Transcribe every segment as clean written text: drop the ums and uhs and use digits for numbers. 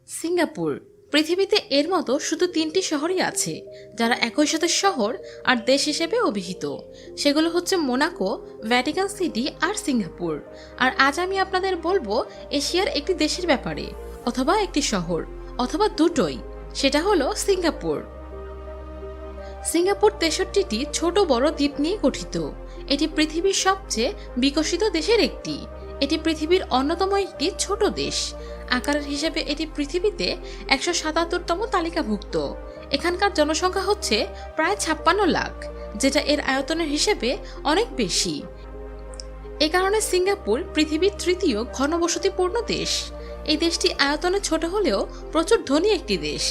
Singapore পৃথিবীতে এর মতো শুধু 3টি শহরই আছে যারা একই সাথে শহর আর দেশ হিসেবে অভিহিত। সেগুলো হচ্ছে মোনাকো, ভ্যাটিকান সিটি আর সিঙ্গাপুর। আর আজ আমি আপনাদের বলবো এশিয়ার একটি দেশের ব্যাপারে, অথবা একটি শহর, অথবা দুটোই। সেটা হলো সিঙ্গাপুর। সিঙ্গাপুর 63টি ছোট বড় দ্বীপ নিয়ে গঠিত। এটি পৃথিবীর সবচেয়ে বিকশিত দেশের একটি। এটি পৃথিবীর অন্যতম একটি ছোট দেশ। আকারের হিসেবে এটি পৃথিবীতে 177তম তালিকাভুক্ত। এখানকার জনসংখ্যা হচ্ছে প্রায় 56 লাখ, যেটা এর আয়তনের হিসেবে অনেক বেশি। এ কারণে সিঙ্গাপুর পৃথিবীর তৃতীয় ঘনবসতিপূর্ণ দেশ। এই দেশটি আয়তনে ছোট হলেও প্রচুর ধনী একটি দেশ।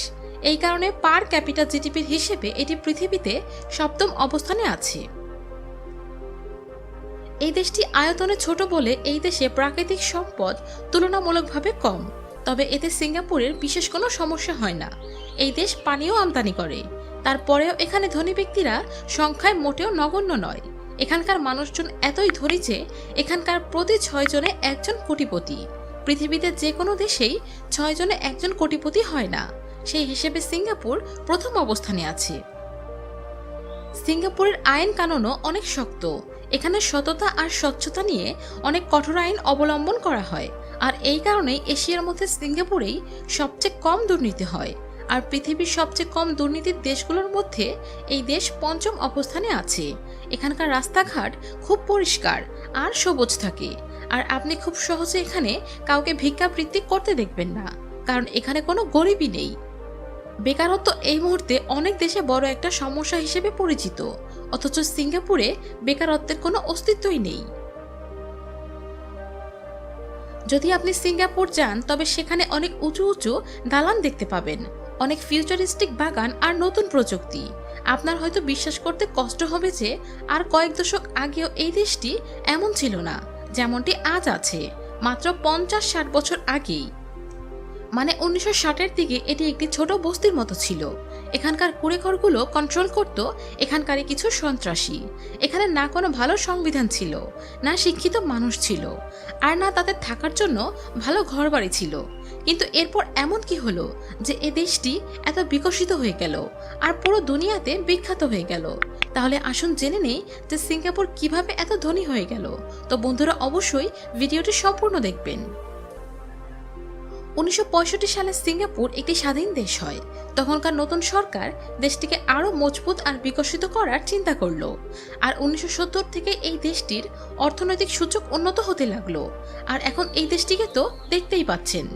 এই কারণে পার ক্যাপিটা জিডিপির হিসেবে এটি পৃথিবীতে 7ম অবস্থানে আছে। এই দেশটি আয়তনে ছোট বলে এই দেশে প্রাকৃতিক সম্পদ তুলনামূলকভাবে কম। তবে এতে সিঙ্গাপুরের বিশেষ কোনো সমস্যা হয় না। এই দেশ পানিও আমদানি করে। তারপরেও এখানে ধনী ব্যক্তিরা সংখ্যায় মোটেও নগণ্য নয়। এখানকার মানুষজন এতই ধনী যে এখানকার প্রতি 6 জনে একজন কোটিপতি। পৃথিবীতে যে কোনো দেশেই 6 জনে একজন কোটিপতি হয় না। সেই হিসেবে সিঙ্গাপুর প্রথম অবস্থানে আছে। সিঙ্গাপুরের আইন কানুনও অনেক শক্ত। এখানে সততা আর স্বচ্ছতা নিয়ে অনেক কঠোর আইন অবলম্বন করা হয়। আর এই কারণেই এশিয়ার মধ্যে সিঙ্গাপুরেই সবচেয়ে কম দুর্নীতি হয়। আর পৃথিবীর সবচেয়ে কম দুর্নীতির দেশগুলোর মধ্যে এই দেশ 5ম অবস্থানে আছে। এখানকার রাস্তাঘাট খুব পরিষ্কার আর সবুজ থাকে। আর আপনি খুব সহজে এখানে কাউকে ভিক্ষাবৃত্তি করতে দেখবেন না, কারণ এখানে কোনো গরিবই নেই। বেকারত্ব এই মুহূর্তে অনেক দেশে বড় একটা সমস্যা হিসেবে পরিচিত, অথচ সিঙ্গাপুরে বেকারত্বের কোনো অস্তিত্বই নেই। যদি আপনি সিঙ্গাপুর যান তবে সেখানে অনেক উঁচু উঁচু দালান দেখতে পাবেন, অনেক ফিউচারিস্টিক বাগান আর নতুন প্রযুক্তি। আপনার হয়তো বিশ্বাস করতে কষ্ট হবে যে আর কয়েক দশক আগেও এই দেশটি এমন ছিল না যেমনটি আজ আছে। মাত্র 50-60 বছর আগেই, মানে 1960-এর দিকে এটি একটি ছোট বস্তির মতো ছিল। এখানকার কুঁড়েঘরগুলো কন্ট্রোল করত এখানকারই কিছু সন্ত্রাসী। এখানে না কোনো ভালো সংবিধান ছিল, না শিক্ষিত মানুষ ছিল, আর না তাদের থাকার জন্য ভালো ঘরবাড়ি ছিল। কিন্তু এরপর এমন কি হলো যে এ দেশটি এত বিকশিত হয়ে গেল আর পুরো দুনিয়াতে বিখ্যাত হয়ে গেল? তাহলে আসুন জেনে নেই যে সিঙ্গাপুর কিভাবে এত ধনী হয়ে গেল। তো বন্ধুরা, অবশ্যই ভিডিওটি সম্পূর্ণ দেখবেন। 1965 সালে সিঙ্গাপুর একটি স্বাধীন দেশ হয়। তখনকার নতুন সরকার দেশটিকে আরও মজবুত আর বিকশিত করার চিন্তা করল। আর 1970 থেকে এই দেশটির অর্থনৈতিক সূচক উন্নত হতে লাগলো। আর এখন এই দেশটিকে তো দেখতেই পাচ্ছেন,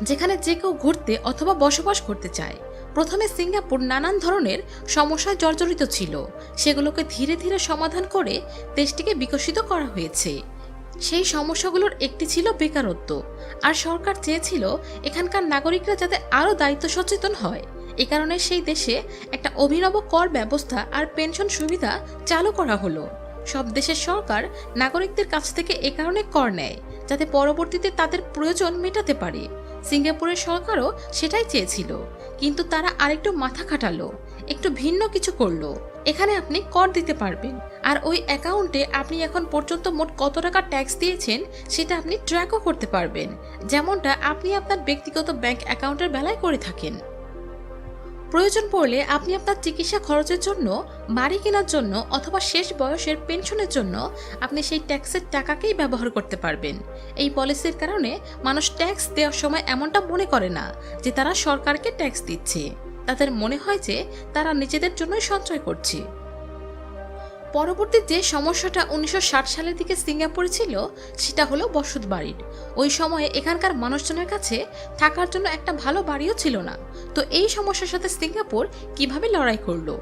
যেখানে যে কেউ ঘুরতে অথবা বসবাস করতে চায়। প্রথমে সিঙ্গাপুর নানান ধরনের সমস্যায় জর্জরিত ছিল। সেগুলোকে ধীরে ধীরে সমাধান করে দেশটিকে বিকশিত করা হয়েছে। সেই সমস্যাগুলোর একটি ছিল বেকারত্ব। আর সরকার চেয়েছিল এখানকার নাগরিকরা যাতে আরও দায়িত্ব সচেতন হয়। এ কারণে সেই দেশে একটা অভিনব কর ব্যবস্থা আর পেনশন সুবিধা চালু করা হলো। সব দেশের সরকার নাগরিকদের কাছ থেকে এ কারণে কর নেয়, যাতে পরবর্তীতে তাদের প্রয়োজন মেটাতে পারে। সিঙ্গাপুরের সরকারও সেটাই চেয়েছিল, কিন্তু তারা আরেকটু মাথা খাটালো, একটু ভিন্ন কিছু করলো। এখানে আপনি কর দিতে পারবেন, আর ওই অ্যাকাউন্টে আপনি এখন পর্যন্ত মোট কত টাকা ট্যাক্স দিয়েছেন সেটা আপনি ট্র্যাকও করতে পারবেন, যেমনটা আপনি আপনার ব্যক্তিগত ব্যাংক অ্যাকাউন্টের বেলায় করে থাকেন। প্রয়োজন পড়লে আপনি আপনার চিকিৎসা খরচের জন্য, বাড়ি কেনার জন্য, অথবা শেষ বয়সের পেনশনের জন্য আপনি সেই ট্যাক্সের টাকাকেই ব্যবহার করতে পারবেন। এই পলিসির কারণে মানুষ ট্যাক্স দেওয়ার সময় এমনটা মনে করে না যে তারা সরকারকে ট্যাক্স দিচ্ছে। তাদের মনে হয় যে তারা নিজেদের জন্যই সঞ্চয় করছে। পরবর্তী যে সমস্যাটা 1960 সালের দিকে সিঙ্গাপুরে ছিল সেটা হলো বসত বাড়ির। ওই সময়ে এখানকার মানুষজনের কাছে থাকার জন্য একটা ভালো বাড়িও ছিল না। তো এই সমস্যার সাথে সিঙ্গাপুর কিভাবে লড়াই করলো?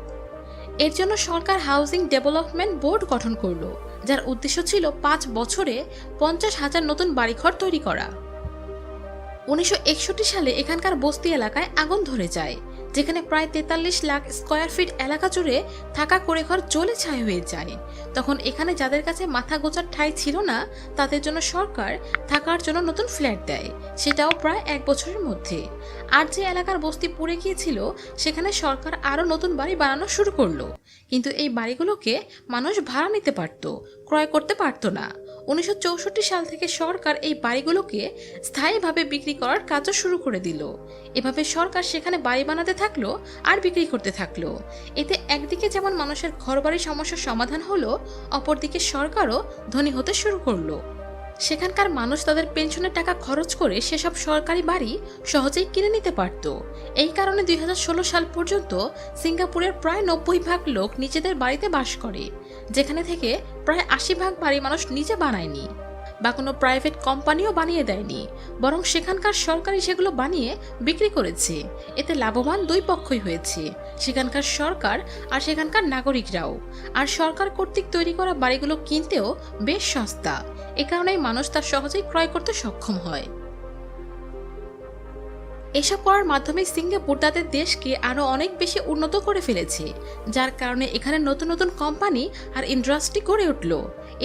এর জন্য সরকার হাউজিং ডেভেলপমেন্ট বোর্ড গঠন করলো, যার উদ্দেশ্য ছিল 5 বছরে 50,000 নতুন বাড়িঘর তৈরি করা। 1961 সালে এখানকার বস্তি এলাকায় আগুন ধরে যায়, যেখানে প্রায় 43 লাখ স্কয়ার ফিট এলাকা জুড়ে থাকা কুঁড়েঘর জ্বলে ছাই হয়ে যায়। তখন এখানে যাদের কাছে মাথা গোঁজার ঠাঁই ছিল না তাদের জন্য সরকার থাকার জন্য নতুন ফ্ল্যাট দেয়, সেটাও প্রায় 1 বছরের মধ্যে। আর যে এলাকার বস্তি পুড়ে গিয়েছিল সেখানে সরকার আরও নতুন বাড়ি বানানো শুরু করলো। কিন্তু এই বাড়িগুলোকে মানুষ ভাড়া নিতে পারত, ক্রয় করতে পারত না। 1964 সাল থেকে সরকার এই বাড়িগুলোকে স্থায়ীভাবে বিক্রি করার কাজও শুরু করে দিল। এভাবে সরকার সেখানে বাড়ি বানাতে থাকলো আর বিক্রি করতে থাকলো। এতে একদিকে যেমন মানুষের ঘরবাড়ির সমস্যার সমাধান হলো, অপরদিকে সরকারও ধনী হতে শুরু করলো। সেখানকার মানুষ তাদের পেনশনের টাকা খরচ করে সেসব সরকারি বাড়ি সহজেই কিনে নিতে পারত। এই কারণে 2016 সাল পর্যন্ত সিঙ্গাপুরের প্রায় 90% লোক নিজেদের বাড়িতে বাস করে, যেখানে থেকে প্রায় 80% বাড়ি মানুষ নিজে বানায়নি বা কোনো প্রাইভেট কোম্পানিও বানিয়ে দেয়নি, বরং সেখানকার সরকারই সেগুলো বানিয়ে বিক্রি করেছে। এতে লাভবান দুই পক্ষই হয়েছে, সেখানকার সরকার আর সেখানকার নাগরিকরাও। আর সরকার কর্তৃক তৈরি করা বাড়িগুলো কিনতেও বেশ সস্তা, এ কারণেই মানুষ তা সহজেই ক্রয় করতে সক্ষম হয়। এসব করার মাধ্যমে সিঙ্গাপুর তাদের দেশকে আরো অনেক বেশি উন্নত করে ফেলেছে, যার কারণে এখানে নতুন নতুন কোম্পানি আর ইন্ডাস্ট্রি গড়ে উঠল।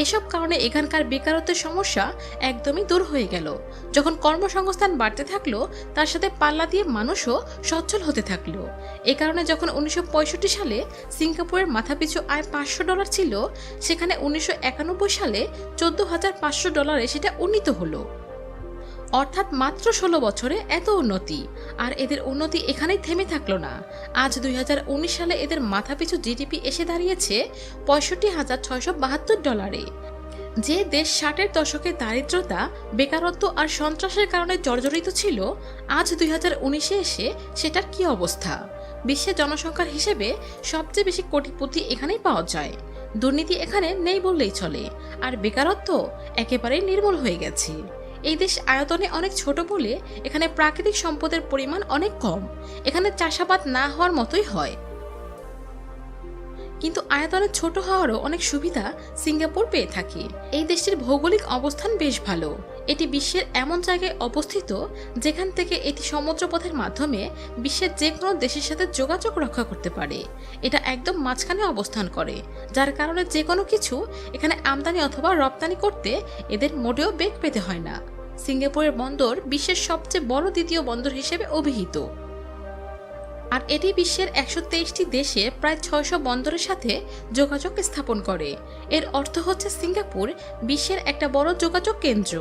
এসব কারণে এখানকার বেকারত্বের সমস্যা একদমই দূর হয়ে গেল। যখন কর্মসংস্থান বাড়তে থাকলো, তার সাথে পাল্লা দিয়ে মানুষও সচ্ছল হতে থাকলো। এ কারণে যখন 1965 সালে সিঙ্গাপুরের মাথাপিছু আয় $500 ছিল, সেখানে 1991 সালে $14,500 সেটা উন্নীত হলো। অর্থাৎ মাত্র 16 বছরে এত উন্নতি। আর এদের উন্নতি এখানেই থেমে থাকলো না। আজ 2019 সালে এদের মাথাপিছু জিডিপি এসে দাঁড়িয়েছে $65,672। যে দেশ 60-এর দশকে দারিদ্রতা, বেকারত্ব আর সন্ত্রাসের কারণে জর্জরিত ছিল, আজ 2019-এ এসে সেটার কি অবস্থা। বিশ্বের জনসংখ্যার হিসেবে সবচেয়ে বেশি কোটিপতি এখানেই পাওয়া যায়। দুর্নীতি এখানে নেই বললেই চলে, আর বেকারত্ব একেবারেই নির্মূল হয়ে গেছে। এই দেশ আয়তনে অনেক ছোট বলে এখানে প্রাকৃতিক সম্পদের পরিমাণ অনেক কম। এখানে চাষাবাদ না হওয়ার মতোই হয়, কিন্তু আয়তনে ছোট হওয়ারও অনেক সুবিধা সিঙ্গাপুর পেয়ে থাকে। এই দেশটির ভৌগোলিক অবস্থান বেশ ভালো। এটি বিশ্বের এমন জায়গায় অবস্থিত যেখান থেকে এটি সমুদ্রপথের মাধ্যমে বিশ্বের যে কোনো দেশের সাথে যোগাযোগ রক্ষা করতে পারে। এটা একদম মাঝখানে অবস্থান করে, যার কারণে যে কোনো কিছু এখানে আমদানি অথবা রপ্তানি করতে এদের মোটেও বেগ পেতে হয় না। সিঙ্গাপুরের বন্দর বিশ্বের সবচেয়ে বড় দ্বিতীয় বন্দর হিসেবে অভিহিত, আর এটি বিশ্বের 123টি দেশে প্রায় 600 বন্দরের সাথে যোগাযোগ স্থাপন করে। এর অর্থ হচ্ছে সিঙ্গাপুর বিশ্বের একটা বড় যোগাযোগ কেন্দ্র।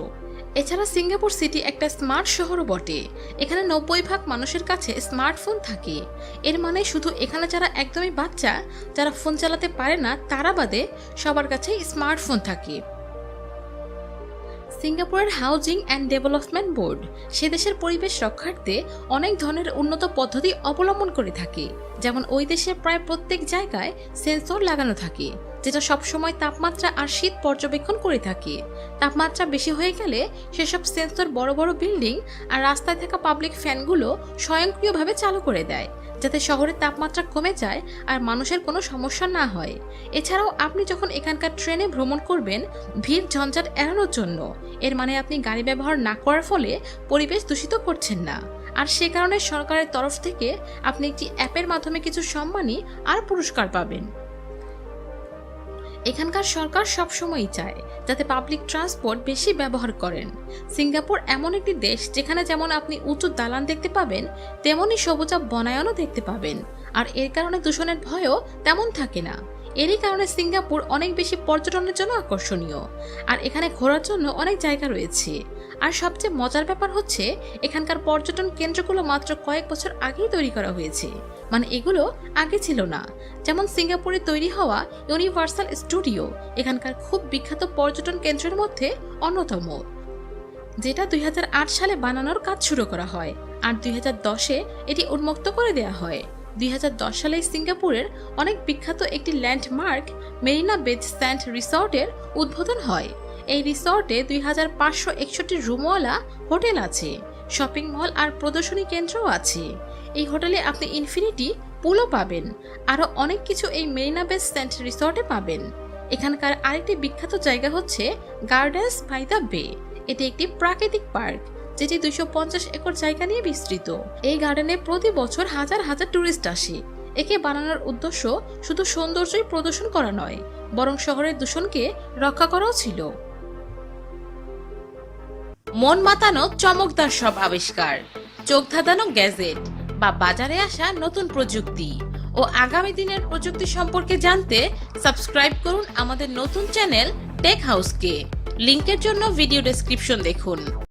এছাড়া সিঙ্গাপুর সিটি একটা স্মার্ট শহরও বটে। এখানে 90% মানুষের কাছে স্মার্টফোন থাকে। এর মানে শুধু এখানে যারা একদমই বাচ্চা, যারা ফোন চালাতে পারে না, তারা বাদে সবার কাছেই স্মার্টফোন থাকে। সিঙ্গাপুরের হাউজিং অ্যান্ড ডেভেলপমেন্ট বোর্ড সে দেশের পরিবেশ রক্ষার্থে অনেক ধরনের উন্নত পদ্ধতি অবলম্বন করে থাকে। যেমন ওই দেশের প্রায় প্রত্যেক জায়গায় সেন্সর লাগানো থাকে, যেটা সবসময় তাপমাত্রা আর শীত পর্যবেক্ষণ করে থাকে। তাপমাত্রা বেশি হয়ে গেলে সেসব সেন্সর বড় বড় বিল্ডিং আর রাস্তায় থাকা পাবলিক ফ্যানগুলো স্বয়ংক্রিয়ভাবে চালু করে দেয়, যাতে শহরের তাপমাত্রা কমে যায় আর মানুষের কোনো সমস্যা না হয়। এছাড়াও আপনি যখন এখানকার ট্রেনে ভ্রমণ করবেন ভিড় ঝঞ্ঝাট এড়ানোর জন্য, এর মানে আপনি গাড়ি ব্যবহার না করার ফলে পরিবেশ দূষিত করছেন না। আর সে কারণে সরকারের তরফ থেকে আপনি একটি অ্যাপের মাধ্যমে কিছু সম্মানী আর পুরস্কার পাবেন। এখানকার সরকার সবসময়ই চায় যাতে পাবলিক ট্রান্সপোর্ট বেশি ব্যবহার করেন। সিঙ্গাপুর এমন একটি দেশ যেখানে যেমন আপনি উঁচু দালান দেখতে পাবেন, তেমনই সবুজাব বনায়নও দেখতে পাবেন। আর এর কারণে দূষণের ভয়ও তেমন থাকে না। এরই কারণে সিঙ্গাপুর অনেক বেশি পর্যটনের জন্য আকর্ষণীয়, আর এখানে ঘোরার জন্য অনেক জায়গা রয়েছে। আর সবচেয়ে মজার ব্যাপার হচ্ছে এখানকার পর্যটন কেন্দ্রগুলো মাত্র কয়েক বছর আগেই তৈরি করা হয়েছে, মানে এগুলো আগে ছিল না। যেমন সিঙ্গাপুরে তৈরি হওয়া ইউনিভার্সাল স্টুডিও এখানকার খুব বিখ্যাত পর্যটন কেন্দ্রের মধ্যে অন্যতম, যেটা 2008 সালে বানানোর কাজ শুরু করা হয় আর 2010-এ এটি উন্মুক্ত করে দেওয়া হয়। 2010 সালে সিঙ্গাপুরের অনেক বিখ্যাত একটি ল্যান্ডমার্ক মেরিনা বেচ স্যান্ড রিসর্টের উদ্বোধন হয়। এই রিসর্টে 2561 রুমওয়ালা হোটেল আছে, শপিং মল আর প্রদর্শনী কেন্দ্রও আছে। এই হোটেলে আপনি ইনফিনিটি পুলও পাবেন, আরও অনেক কিছু এই মেরিনা বেচ স্যান্ড রিসর্টে পাবেন। এখানকার আরেকটি বিখ্যাত জায়গা হচ্ছে গার্ডেন্স বাই দ্য বে। এটি একটি প্রাকৃতিক পার্ক যেটি 250 একর জায়গা নিয়ে বিস্তৃত। এই গার্ডেনে প্রতি বছর হাজার হাজার টুরিস্ট আসে। একে বানানোর উদ্দেশ্য শুধু সৌন্দর্যই প্রদর্শন করা নয়, বরং শহরের দূষণকে রক্ষা করাও ছিল। মন মাতানো চমকদার সব আবিষ্কার, চোখ ধাঁধানো গ্যাজেট বা বাজারে আসা নতুন প্রযুক্তি ও আগামী দিনের প্রযুক্তি সম্পর্কে জানতে সাবস্ক্রাইব করুন আমাদের নতুন চ্যানেল টেক হাউসকে। লিংকের জন্য ভিডিও ডেসক্রিপশন দেখুন।